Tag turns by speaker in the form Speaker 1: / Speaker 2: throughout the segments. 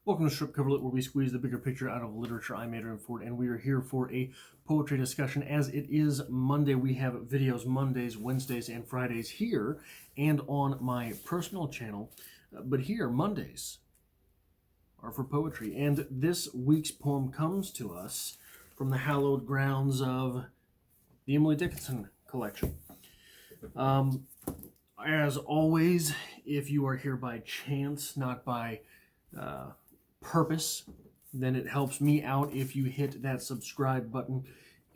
Speaker 1: Welcome to Strip Coverlet, where we squeeze the bigger picture out of literature. I'm Adrian Ford, and we are here for a poetry discussion. As it is Monday, we have videos Mondays, Wednesdays, and Fridays here and on my personal channel. But here, Mondays are for poetry. And this week's poem comes to us from the hallowed grounds of the Emily Dickinson collection. As always, if you are here by chance, not by purpose, then it helps me out if you hit that subscribe button.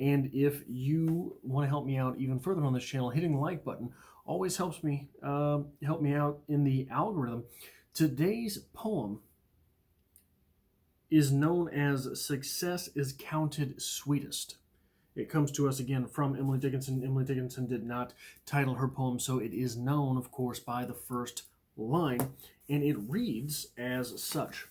Speaker 1: And if you want to help me out even further on this channel, hitting the like button always helps me help me out in the algorithm. Today's poem is known as Success is Counted Sweetest. It comes to us again from Emily Dickinson. Emily Dickinson did not title her poem, so it is known, of course, by the first line, and it reads as such.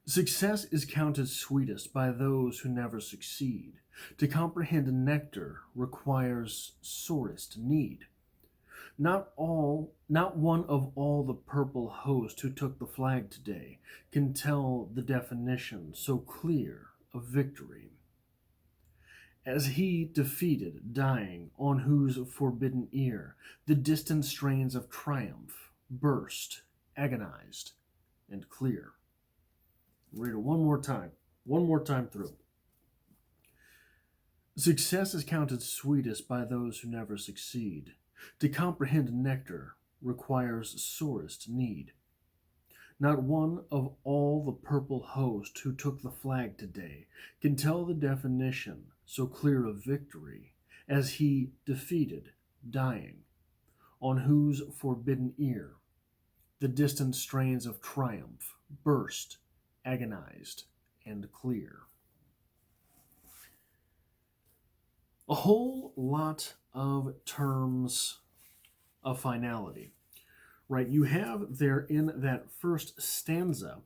Speaker 1: Success is counted sweetest by those who never succeed. To comprehend nectar requires sorest need. Not one of all the purple host who took the flag today can tell the definition so clear of victory. As he defeated, dying, on whose forbidden ear the distant strains of triumph burst, agonized and clear. Read it one more time through. Success is counted sweetest by those who never succeed. To comprehend nectar requires sorest need. Not one of all the purple host who took the flag today can tell the definition so clear of victory as he defeated, dying, on whose forbidden ear the distant strains of triumph burst, agonized and clear. A whole lot of terms of finality, right? You have there in that first stanza,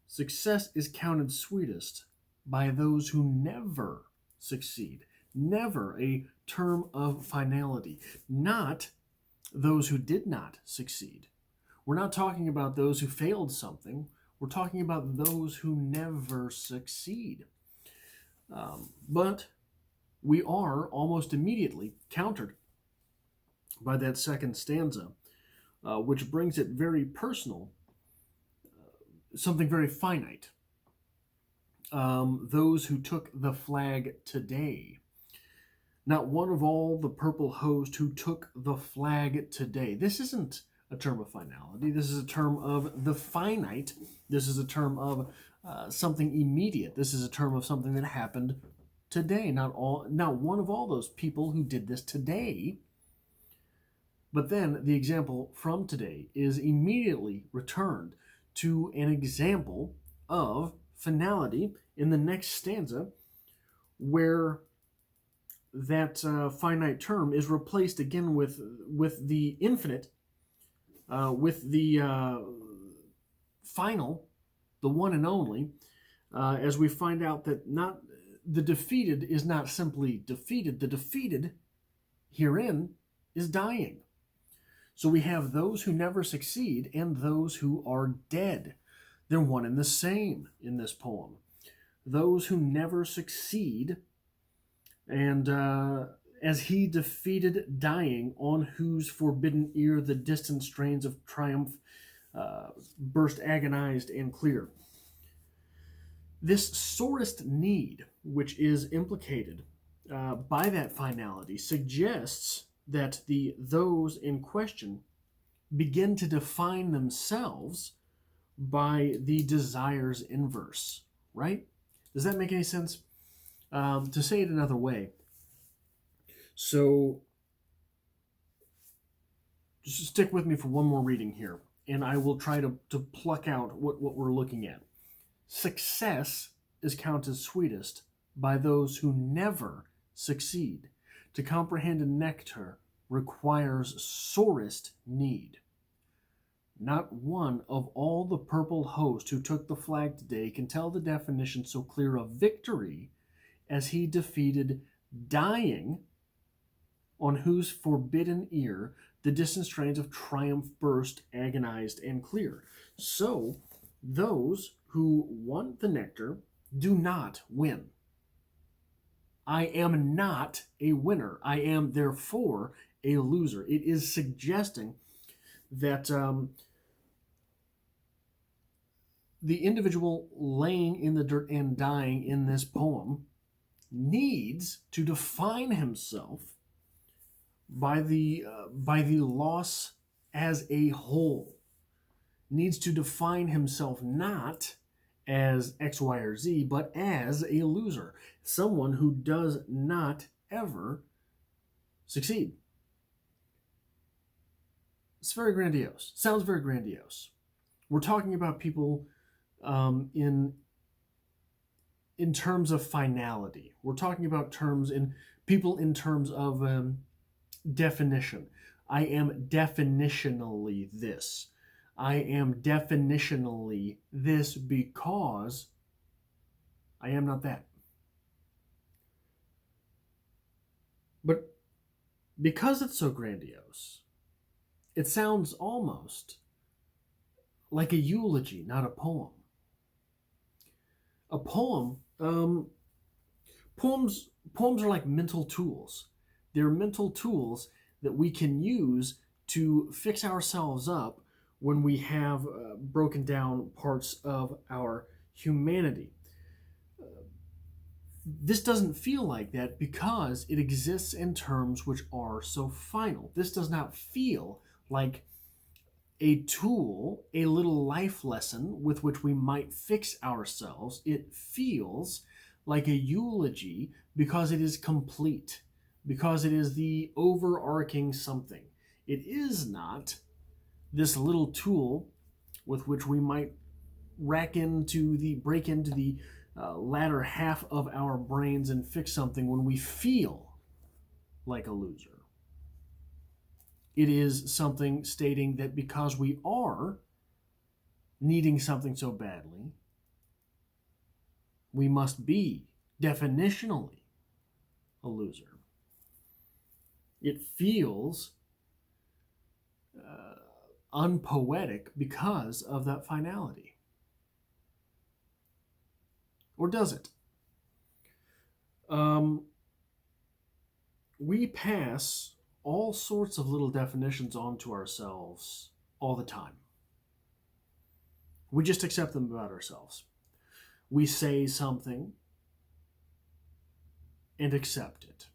Speaker 1: success is counted sweetest by those who never succeed. Never, a term of finality, not those who did not succeed. We're not talking about those who failed something. We're talking about those who never succeed. But we are almost immediately countered by that second stanza, which brings it very personal, something very finite. Those who took the flag today. Not one of all the purple host who took the flag today. This isn't a term of finality. This is a term of the finite. This is a term of something immediate. This is a term of something that happened today. Not one of all those people who did this today. But then the example from today is immediately returned to an example of finality in the next stanza, where that finite term is replaced again with the infinite, with the final, the one and only, as we find out that not the defeated is not simply defeated. The defeated herein is dying. So we have those who never succeed and those who are dead. They're one and the same in this poem. Those who never succeed, and as he defeated, dying, on whose forbidden ear the distant strains of triumph burst, agonized and clear. This sorest need, which is implicated by that finality, suggests that those in question begin to define themselves by the desires inverse, right? Does that make any sense? To say it another way, so just stick with me for one more reading here, and I will try to pluck out what we're looking at. Success is counted sweetest by those who never succeed. To comprehend nectar requires sorest need. Not one of all the purple host who took the flag today can tell the definition so clear of victory as he defeated, dying, on whose forbidden ear The distant strains of triumph burst, agonized, and clear. So, those who want the nectar do not win. I am not a winner. I am, therefore, a loser. It is suggesting that the individual laying in the dirt and dying in this poem needs to define himself by the loss as a whole. Needs to define himself not as X, Y, or Z, but as a loser, someone who does not ever succeed. It's very grandiose. Sounds very grandiose. We're talking about people in terms of finality. We're talking about people in terms of definition. I am definitionally this. I am definitionally this because I am not that. But because it's so grandiose, it sounds almost like a eulogy, not a poem. A poem, poems are like mental tools. They're mental tools that we can use to fix ourselves up when we have broken down parts of our humanity. This doesn't feel like that because it exists in terms which are so final. This does not feel like a tool, a little life lesson with which we might fix ourselves. It feels like a eulogy because it is complete, because it is the overarching something. It is not this little tool with which we might break into the latter half of our brains and fix something when we feel like a loser. It is something stating that because we are needing something so badly, we must be definitionally a loser. It feels unpoetic because of that finality. Or does it? We pass all sorts of little definitions onto ourselves all the time. We just accept them about ourselves. We say something and accept it.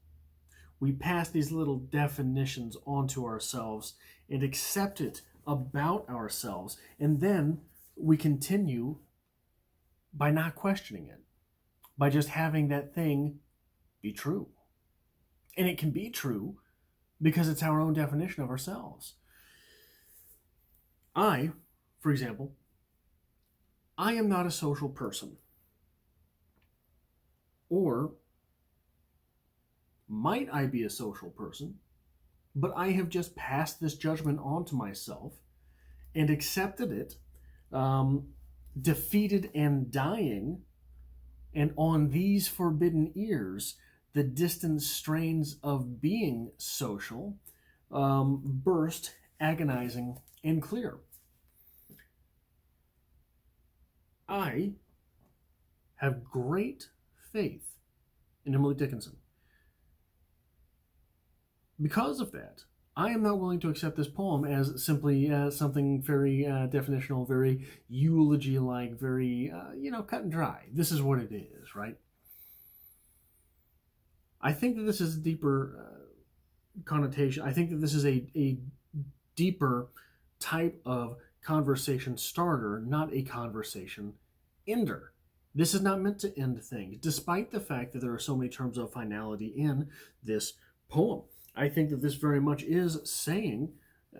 Speaker 1: We pass these little definitions onto ourselves and accept it about ourselves, and then we continue by not questioning it, by just having that thing be true. And it can be true because it's our own definition of ourselves. For example, I am not a social person. Or might I be a social person, but I have just passed this judgment on to myself and accepted it, defeated and dying, and on these forbidden ears, the distant strains of being social burst, agonizing, and clear. I have great faith in Emily Dickinson. Because of that, I am not willing to accept this poem as simply something very definitional, very eulogy-like, very, cut and dry. This is what it is, right? I think that this is a deeper connotation. I think that this is a deeper type of conversation starter, not a conversation ender. This is not meant to end things, despite the fact that there are so many terms of finality in this poem. I think that this very much is saying,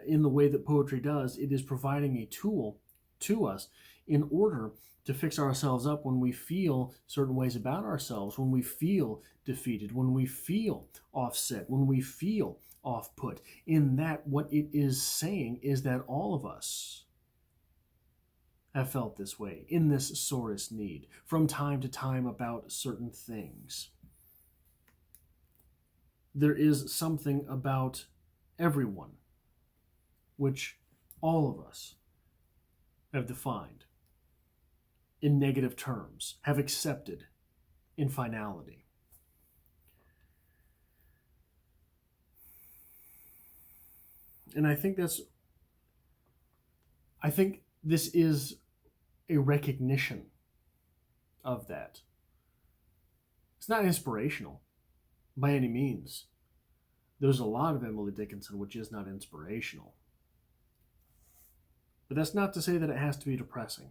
Speaker 1: in the way that poetry does, it is providing a tool to us in order to fix ourselves up when we feel certain ways about ourselves, when we feel defeated, when we feel offset, when we feel off-put. In that, what it is saying is that all of us have felt this way, in this sorest need, from time to time about certain things. There is something about everyone which all of us have defined in negative terms, have accepted in finality. And I think this is a recognition of that. It's not inspirational by any means. There's a lot of Emily Dickinson which is not inspirational. But that's not to say that it has to be depressing.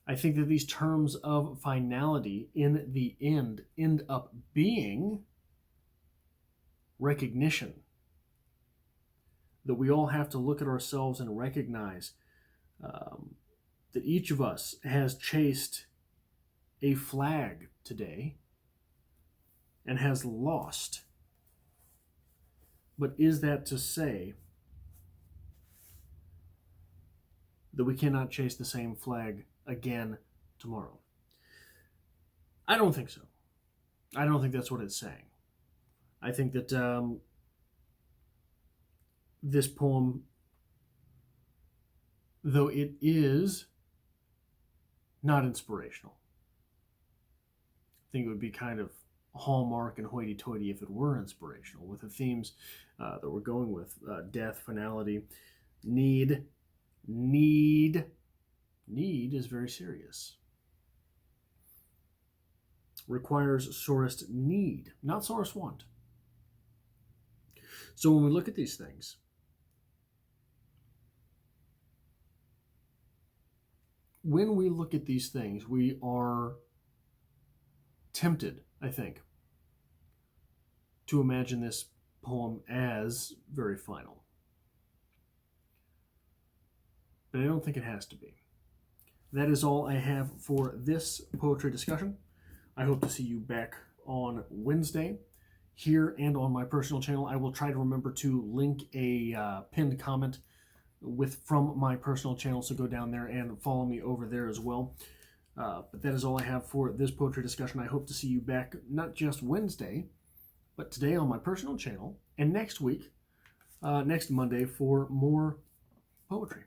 Speaker 1: I think that these terms of finality in the end up being recognition. That we all have to look at ourselves and recognize that each of us has chased a flag today and has lost. But is that to say that we cannot chase the same flag again tomorrow? I don't think so. I don't think that's what it's saying. I think that this poem, though it is not inspirational, I think it would be kind of hallmark and hoity-toity if it were inspirational, with the themes that we're going with: death, finality, need. Need is very serious. Requires sorest need, not sorest want. So when we look at these things, we are tempted, I think, to imagine this poem as very final. But I don't think it has to be. That is all I have for this poetry discussion. I hope to see you back on Wednesday here and on my personal channel. I will try to remember to link a pinned comment from my personal channel, so go down there and follow me over there as well. But that is all I have for this poetry discussion. I hope to see you back not just Wednesday, but today on my personal channel, and next week, next Monday, for more poetry.